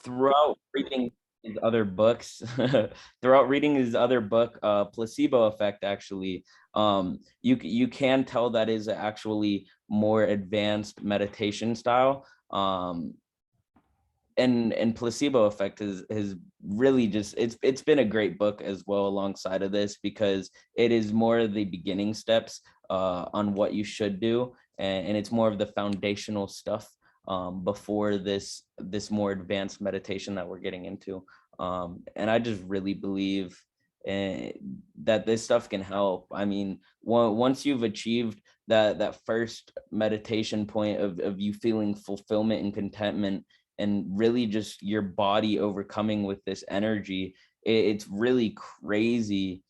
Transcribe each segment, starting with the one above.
throughout reading his other books, throughout reading his other book, Placebo Effect, actually, you can tell that is actually more advanced meditation style. And Placebo Effect is really just, it's been a great book as well alongside of this, because it is more the beginning steps on what you should do, and it's more of the foundational stuff before this more advanced meditation that we're getting into. And I just really believe that this stuff can help. I mean, once you've achieved that first meditation point of you feeling fulfillment and contentment, and really just your body overcoming with this energy, it's really crazy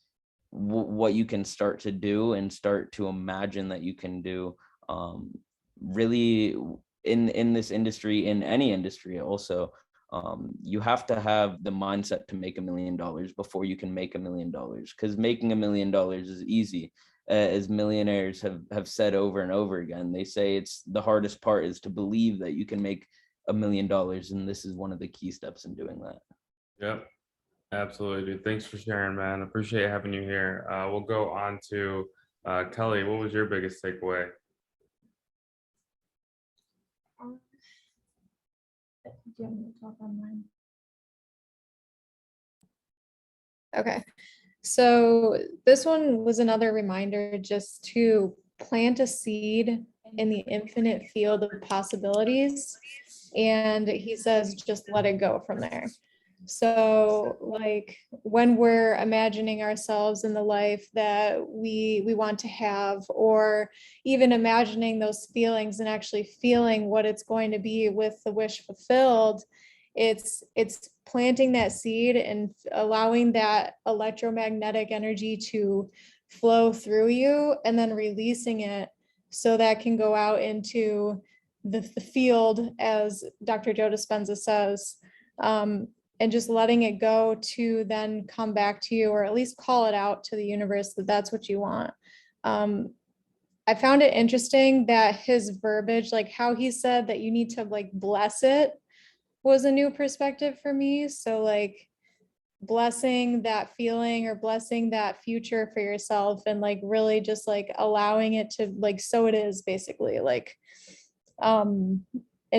what you can start to do and start to imagine that you can do. Really, in this industry, in any industry also, you have to have the mindset to make $1 million before you can make $1 million, because making $1 million is easy. As millionaires have said over and over again, they say it's the hardest part is to believe that you can make $1 million, and this is one of the key steps in doing that. Yep, absolutely, dude. Thanks for sharing, man. Appreciate having you here. We'll go on to Kelly. What was your biggest takeaway? Okay, so this one was another reminder just to plant a seed in the infinite field of possibilities. And he says, just let it go from there. So like when we're imagining ourselves in the life that we want to have, or even imagining those feelings and actually feeling what it's going to be with the wish fulfilled, it's planting that seed and allowing that electromagnetic energy to flow through you, and then releasing it so that can go out into the field, as Dr. Joe Dispenza says, and just letting it go to then come back to you, or at least call it out to the universe that that's what you want. I found it interesting that his verbiage, like how he said that you need to like bless it, was a new perspective for me. So like blessing that feeling or blessing that future for yourself, and like really just like allowing it to like, so it is basically like, and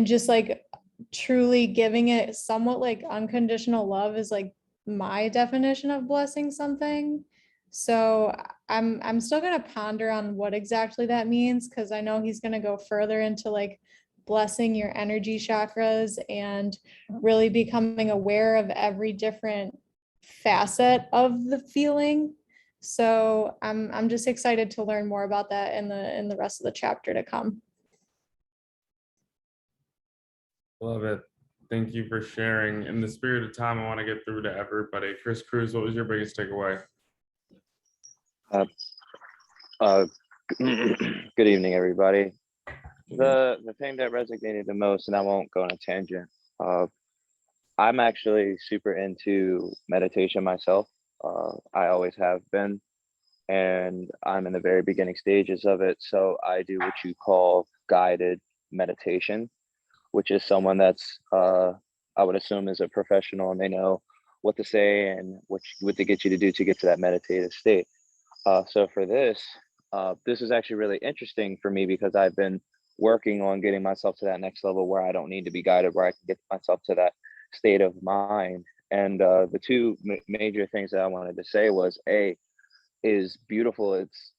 just like truly giving it somewhat like unconditional love is like my definition of blessing something. So I'm still gonna ponder on what exactly that means, because I know he's gonna go further into like blessing your energy chakras and really becoming aware of every different facet of the feeling. So I'm just excited to learn more about that in the rest of the chapter to come. Love it. Thank you for sharing. In the spirit of time, I want to get through to everybody. Chris Cruz, what was your biggest takeaway? Good evening, everybody. The thing that resonated the most, and I won't go on a tangent, I'm actually super into meditation myself. I always have been, and I'm in the very beginning stages of it. So I do what you call guided meditation, which is someone that's, I would assume, is a professional, and they know what to say and what to get you to do to get to that meditative state. So for this, this is actually really interesting for me, because I've been working on getting myself to that next level where I don't need to be guided, where I can get myself to that state of mind. And the two major things that I wanted to say was, A, is beautiful. It's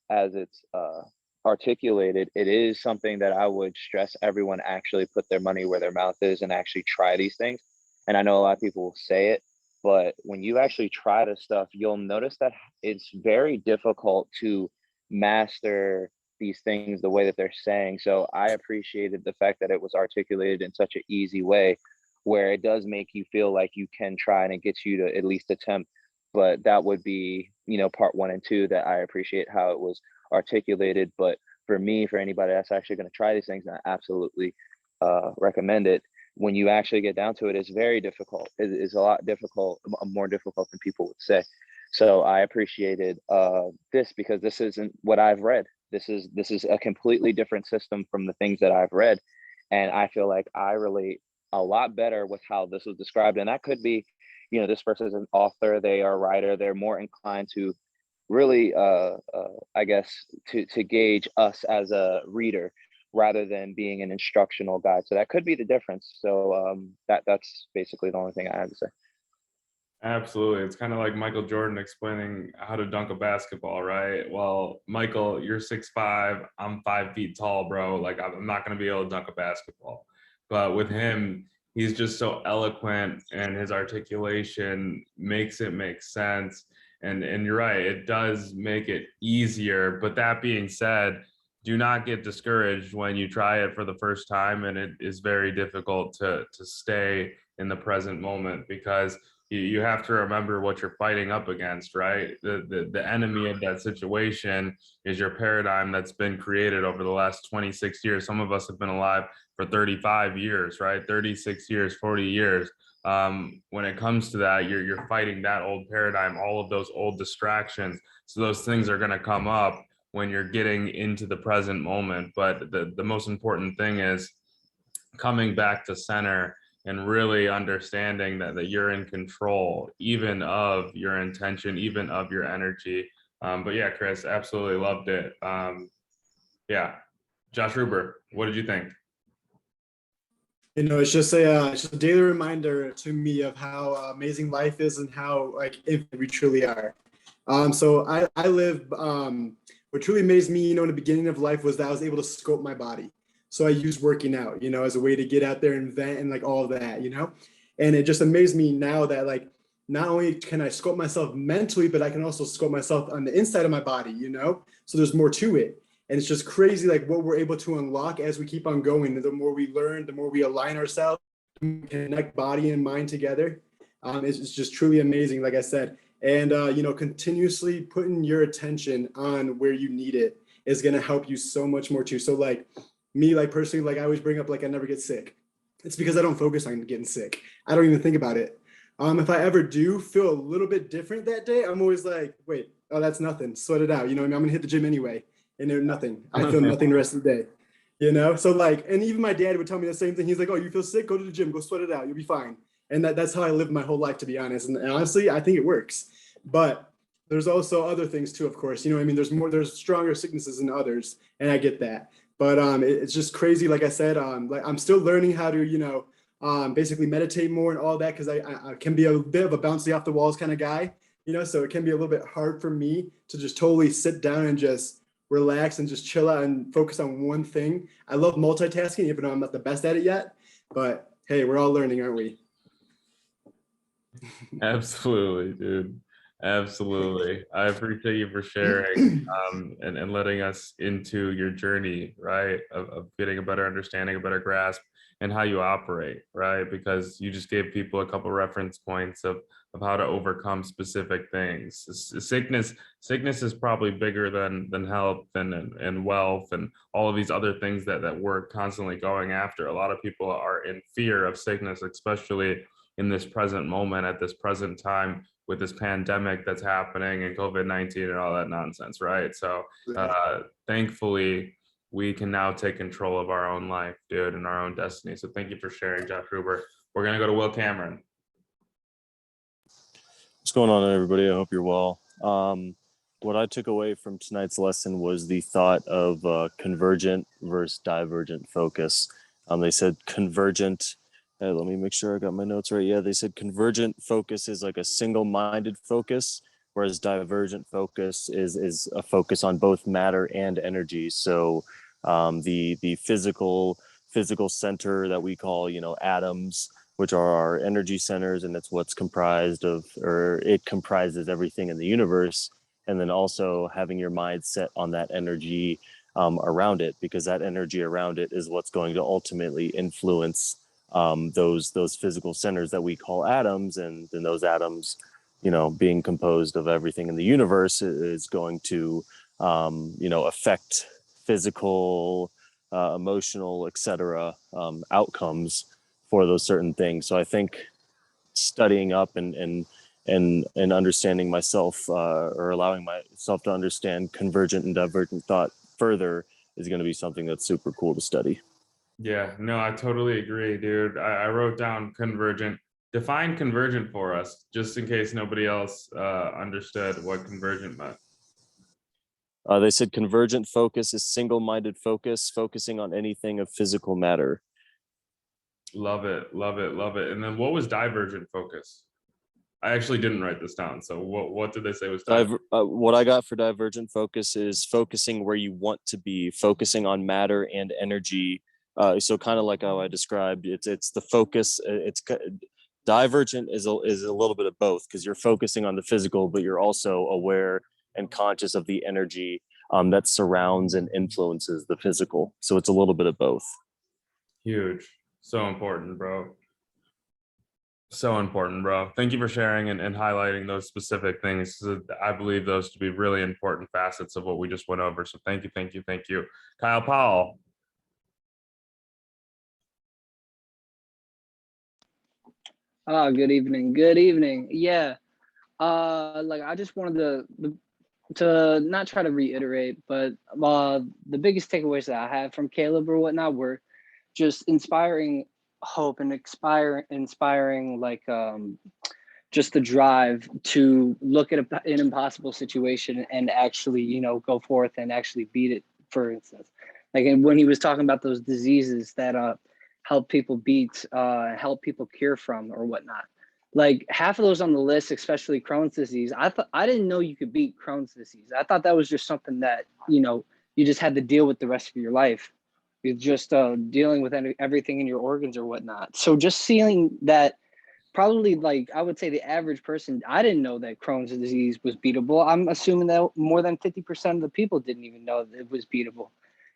articulated. It is something that I would stress everyone actually put their money where their mouth is and actually try these things. And I know a lot of people say it, but when you actually try this stuff, you'll notice that it's very difficult to master these things the way that they're saying. So I appreciated the fact that it was articulated in such an easy way, where it does make you feel like you can try, and it gets you to at least attempt. But that would be, part 1 and 2, that I appreciate how it was articulated. But for me, for anybody that's actually going to try these things, I absolutely recommend it. When you actually get down to it, it's very difficult. It is a lot difficult, more difficult than people would say. So I appreciated this, because this isn't what I've read. This is a completely different system from the things that I've read. And I feel like I relate a lot better with how this was described. And that could be, you know, this person is an author, they are a writer, they're more inclined to really, I guess, to gauge us as a reader rather than being an instructional guide. So that could be the difference. So that's basically the only thing I have to say. Absolutely. It's kind of like Michael Jordan explaining how to dunk a basketball, right? Well, Michael, you're 6'5", I'm 5 feet tall, bro. Like, I'm not going to be able to dunk a basketball. But with him, he's just so eloquent, and his articulation makes it make sense. And you're right, it does make it easier. But that being said, do not get discouraged when you try it for the first time, and it is very difficult to stay in the present moment, because you have to remember what you're fighting up against, right? The enemy of that situation is your paradigm that's been created over the last 26 years. Some of us have been alive for 35 years, right? 36 years, 40 years. When it comes to that, you're fighting that old paradigm, all of those old distractions. So those things are going to come up when you're getting into the present moment. But the most important thing is coming back to center and really understanding that you're in control, even of your intention, even of your energy. But yeah, Chris, absolutely loved it. Yeah, Josh Ruber, what did you think? You know, it's just a daily reminder to me of how amazing life is and how like infinite we truly are. So I live. What truly amazed me, you know, in the beginning of life was that I was able to scope my body. So I used working out, you know, as a way to get out there and vent and like all of that, you know. And it just amazed me now that like not only can I scope myself mentally, but I can also scope myself on the inside of my body, you know. So there's more to it. And it's just crazy, like what we're able to unlock as we keep on going. The more we learn, the more we align ourselves, connect body and mind together. It's just truly amazing, like I said. And, you know, continuously putting your attention on where you need it is going to help you so much more too. So like me, like personally, like I always bring up, like I never get sick. It's because I don't focus on getting sick. I don't even think about it. If I ever do feel a little bit different that day, I'm always like, wait, oh, that's nothing. Sweat it out. You know, I'm going to hit the gym anyway. And there's nothing. I feel nothing the rest of the day, you know? So like, and even my dad would tell me the same thing. He's like, oh, you feel sick? Go to the gym, go sweat it out. You'll be fine. And that's how I lived my whole life, to be honest. And honestly, I think it works. But there's also other things too, of course. You know what I mean? There's stronger sicknesses than others. And I get that. But it's just crazy. Like I said, like I'm still learning how to, you know, basically meditate more and all that, because I can be a bit of a bouncy off the walls kind of guy, you know, so it can be a little bit hard for me to just totally sit down and just relax and just chill out and focus on one thing. I love multitasking, even though I'm not the best at it yet. But hey, we're all learning, aren't we? Absolutely, dude. Absolutely. I appreciate you for sharing and letting us into your journey, right? Of getting a better understanding, a better grasp, and how you operate, right? Because you just gave people a couple reference points of how to overcome specific things. Sickness is probably bigger than health and wealth and all of these other things that we're constantly going after. A lot of people are in fear of sickness, especially in this present moment, at this present time, with this pandemic that's happening and COVID-19 and all that nonsense, right? So thankfully, we can now take control of our own life, dude, and our own destiny. So thank you for sharing, Josh Ruber. We're gonna go to Will Cameron. What's going on, everybody? I hope you're well. What I took away from tonight's lesson was the thought of convergent versus divergent focus. They said convergent. Let me make sure I got my notes right. Yeah, they said convergent focus is like a single-minded focus, whereas divergent focus is a focus on both matter and energy. So the physical center that we call, you know, atoms, which are our energy centers, and it's what's comprised of, or it comprises everything in the universe. And then also having your mind set on that energy around it, because that energy around it is what's going to ultimately influence those physical centers that we call atoms. And then those atoms, you know, being composed of everything in the universe, is going to, you know, affect physical, emotional, etc. Outcomes for those certain things. So I think studying up and understanding myself, or allowing myself to understand convergent and divergent thought further, is going to be something that's super cool to study. Yeah, no, I totally agree, dude. I wrote down convergent. Define convergent for us, just in case nobody else understood what convergent meant. They said convergent focus is single-minded focus, focusing on anything of physical matter. Love it, love it, love it. And then what was divergent focus? I actually didn't write this down. So what did they say was divergent? What I got for divergent focus is focusing where you want to be, focusing on matter and energy. So kind of like how I described, it's the focus. Divergent is a little bit of both, because you're focusing on the physical, but you're also aware and conscious of the energy that surrounds and influences the physical. So it's a little bit of both. Huge. So important, bro. So important, bro. Thank you for sharing and highlighting those specific things. I believe those to be really important facets of what we just went over. So thank you, thank you, thank you. Kyle Powell. Good evening. Good evening. Yeah. Like I just wanted to not try to reiterate, but the biggest takeaways that I have from Caleb or whatnot were just inspiring hope and inspiring like just the drive to look at an impossible situation and actually, you know, go forth and actually beat it, for instance. Like, and when he was talking about those diseases that help people beat, help people cure from or whatnot. Like half of those on the list, especially Crohn's disease, I didn't know you could beat Crohn's disease. I thought that was just something that, you know, you just had to deal with the rest of your life. You're just dealing with everything in your organs or whatnot. So just seeing that, probably like I would say the average person, I didn't know that Crohn's disease was beatable. I'm assuming that more than 50% of the people didn't even know that it was beatable.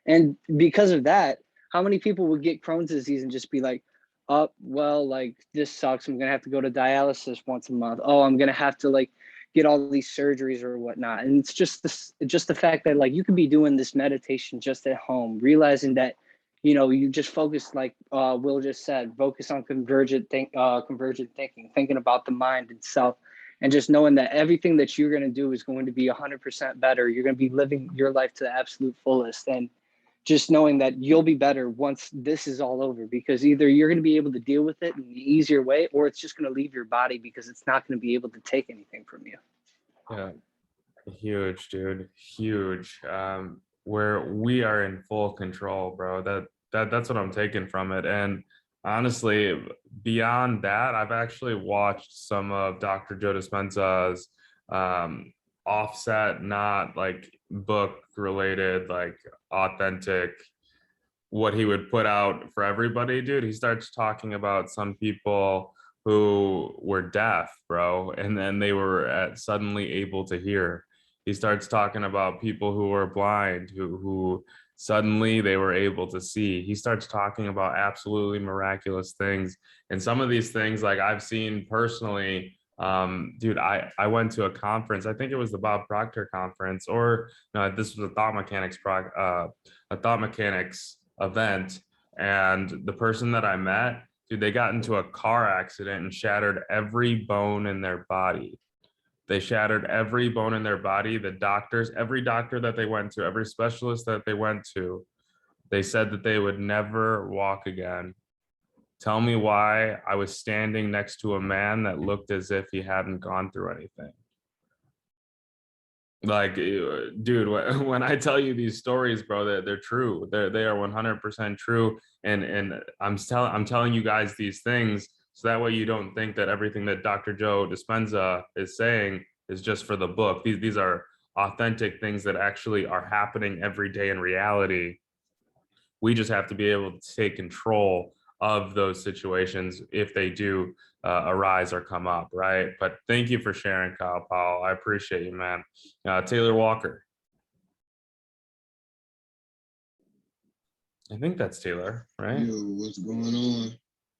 And because of that, how many people would get Crohn's disease and just be like, oh, well, like this sucks. I'm going to have to go to dialysis once a month. Oh, I'm going to have to like get all these surgeries or whatnot. And it's just just the fact that like you could be doing this meditation just at home, realizing that, you know, you just focus, like Will just said, focus on convergent thinking, thinking about the mind itself, and just knowing that everything that you're going to do is going to be 100% better. You're going to be living your life to the absolute fullest. And just knowing that you'll be better once this is all over, because either you're going to be able to deal with it in the easier way, or it's just going to leave your body because it's not going to be able to take anything from you. Yeah, huge, dude, huge. Where we are in full control, bro. That's what I'm taking from it. And honestly, beyond that, I've actually watched some of Dr. Joe Dispenza's offset, not like book related, like authentic, what he would put out for everybody, dude. He starts talking about some people who were deaf, bro, and then they were suddenly able to hear. He starts talking about people who were blind, who suddenly they were able to see. He starts talking about absolutely miraculous things. And some of these things, like I've seen personally, dude, I went to a conference. I think it was the Bob Proctor conference, or no, this was a thought mechanics event. And the person that I met, dude, they got into a car accident and shattered every bone in their body. They shattered every bone in their body. The doctors, every doctor that they went to, every specialist that they went to, they said that they would never walk again. Tell me why. I was standing next to a man that looked as if he hadn't gone through anything. Like, dude, when I tell you these stories, bro, they're true. They are 100% true. And I'm telling you guys these things so that way you don't think that everything that Dr. Joe Dispenza is saying is just for the book. These are authentic things that actually are happening every day in reality. We just have to be able to take control of those situations if they do arise or come up, right? But thank you for sharing, Kyle Powell. I appreciate you, man. Taylor Walker. I think that's Taylor, right? Yo, what's going on?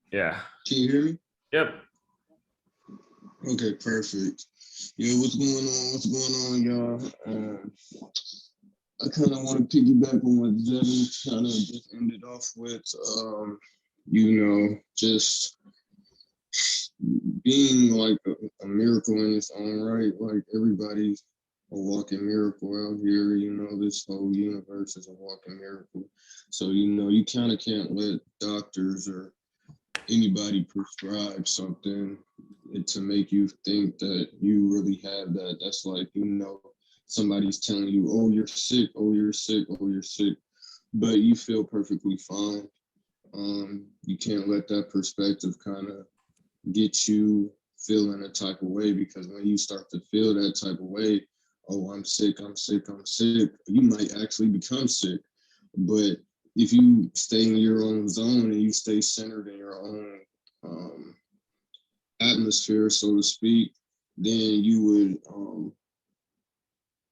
Yeah. Can you hear me? Yep. Okay, perfect. Yo, what's going on? What's going on, y'all? I kind of want to piggyback on what Devin kind of just ended off with. You know, just being like a miracle in its own right. Like everybody walking miracle out here. You know, this whole universe is a walking miracle. So, you know, you kind of can't let doctors or anybody prescribe something to make you think that you really have that. That's like, you know, somebody's telling you, oh, you're sick, oh, you're sick, oh, you're sick, but you feel perfectly fine. You can't let that perspective kind of get you feeling a type of way, because when you start to feel that type of way, oh, I'm sick, I'm sick, I'm sick, you might actually become sick. But if you stay in your own zone and you stay centered in your own atmosphere, so to speak, then you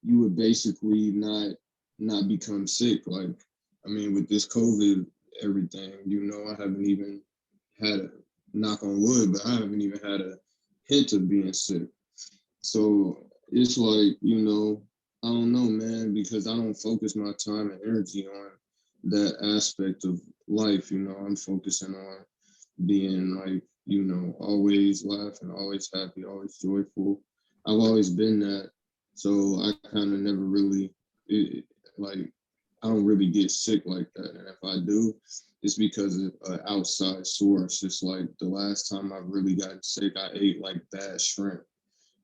would basically not become sick. Like, I mean, with this COVID everything, you know, I haven't even had a knock on wood, but I haven't even had a hint of being sick. So it's like, you know, I don't know, man, because I don't focus my time and energy on that aspect of life. You know, I'm focusing on being like, you know, always laughing, always happy, always joyful. I've always been that. So I kind of never really, like, I don't really get sick like that. And if I do, it's because of an outside source. It's like the last time I really got sick, I ate like bad shrimp,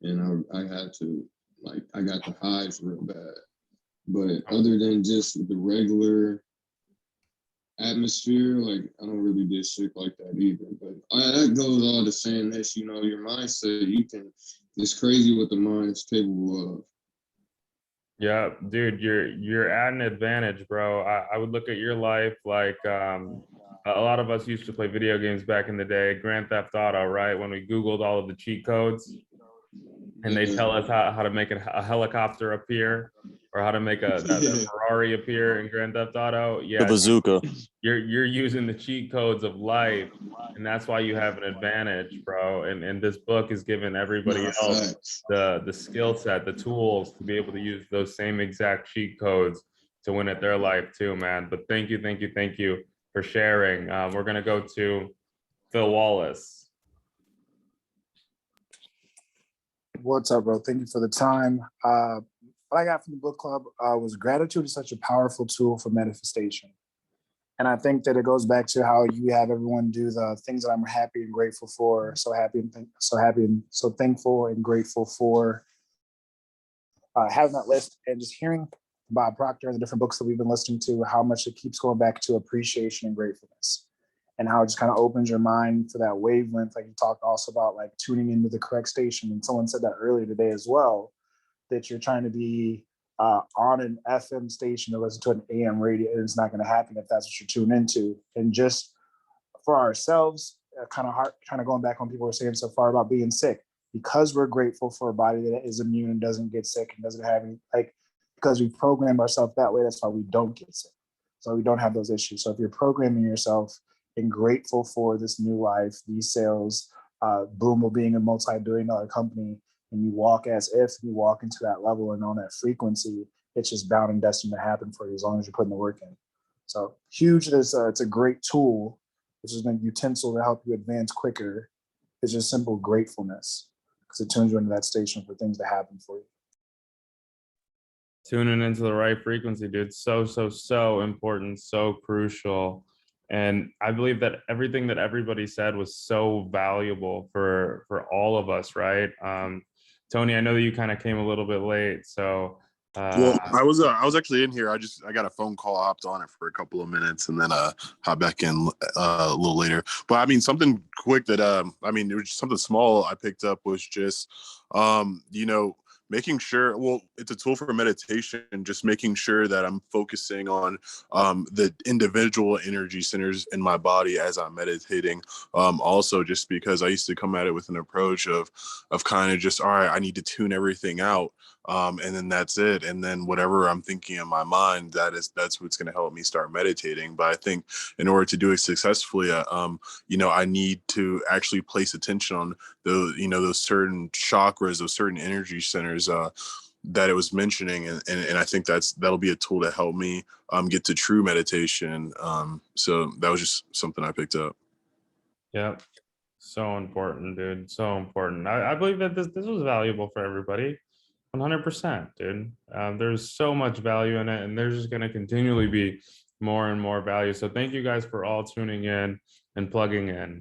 and I had to, like, I got the hives real bad. But other than just the regular atmosphere, like, I don't really get sick like that either. But that goes all to saying this, you know, your mindset, it's crazy what the mind is capable of. Yeah, dude, you're at an advantage, bro. I would look at your life like a lot of us used to play video games back in the day, Grand Theft Auto, right? When we Googled all of the cheat codes and they tell us how to make a helicopter appear or how to make that Ferrari appear in Grand Theft Auto. The Yeah, bazooka. you're using the cheat codes of life, and that's why you have an advantage, bro. And this book is giving everybody else the skill set, the tools to be able to use those same exact cheat codes to win at their life too, man. But thank you for sharing. We're gonna go to Phil Wallace. What's up, bro? Thank you for the time. What I got from the book club was gratitude is such a powerful tool for manifestation. And I think that it goes back to how you have everyone do the things that I'm happy and grateful for. So happy and so thankful and grateful for having that list, and just hearing Bob Proctor and the different books that we've been listening to, how much it keeps going back to appreciation and gratefulness, and how it just kind of opens your mind for that wavelength. Like you talked also about like tuning into the correct station. And someone said that earlier today as well, that you're trying to be on an FM station to listen to an AM radio, and it's not going to happen if that's what you're tuned into. And just for ourselves, kind of going back on people were saying so far about being sick, because we're grateful for a body that is immune and doesn't get sick and doesn't have any, like, because we programmed ourselves that way, that's why we don't get sick. So we don't have those issues. So if you're programming yourself and grateful for this new life, these sales, Bloomble being a multi-billion-dollar company, and you walk as if you walk into that level and on that frequency, it's just bound and destined to happen for you as long as you're putting the work in. So huge. It's a great tool. It's just a utensil to help you advance quicker. It's just simple gratefulness, because it turns you into that station for things to happen for you. Tuning into the right frequency, dude. So important, so crucial. And I believe that everything that everybody said was so valuable for all of us, right? Tony, I know that you kind of came a little bit late, so well, I was actually in here. I got a phone call, hopped on it for a couple of minutes, and then hop back in a little later. But I mean, something quick that I mean, it was just something small I picked up was just you know, making sure, well, it's a tool for meditation, just making sure that I'm focusing on the individual energy centers in my body as I'm meditating. Also, just because I used to come at it with an approach of kind of just, all right, I need to tune everything out. And then that's it. And then whatever I'm thinking in my mind, that's what's going to help me start meditating. But I think in order to do it successfully, you know, I need to actually place attention on those, you know, those certain chakras, those certain energy centers that it was mentioning. And I think that'll be a tool to help me get to true meditation. So that was just something I picked up. yeah, so important, dude. So important. I believe that this was valuable for everybody. 100%, dude. There's so much value in it, and there's just going to continually be more and more value. So thank you guys for all tuning in and plugging in.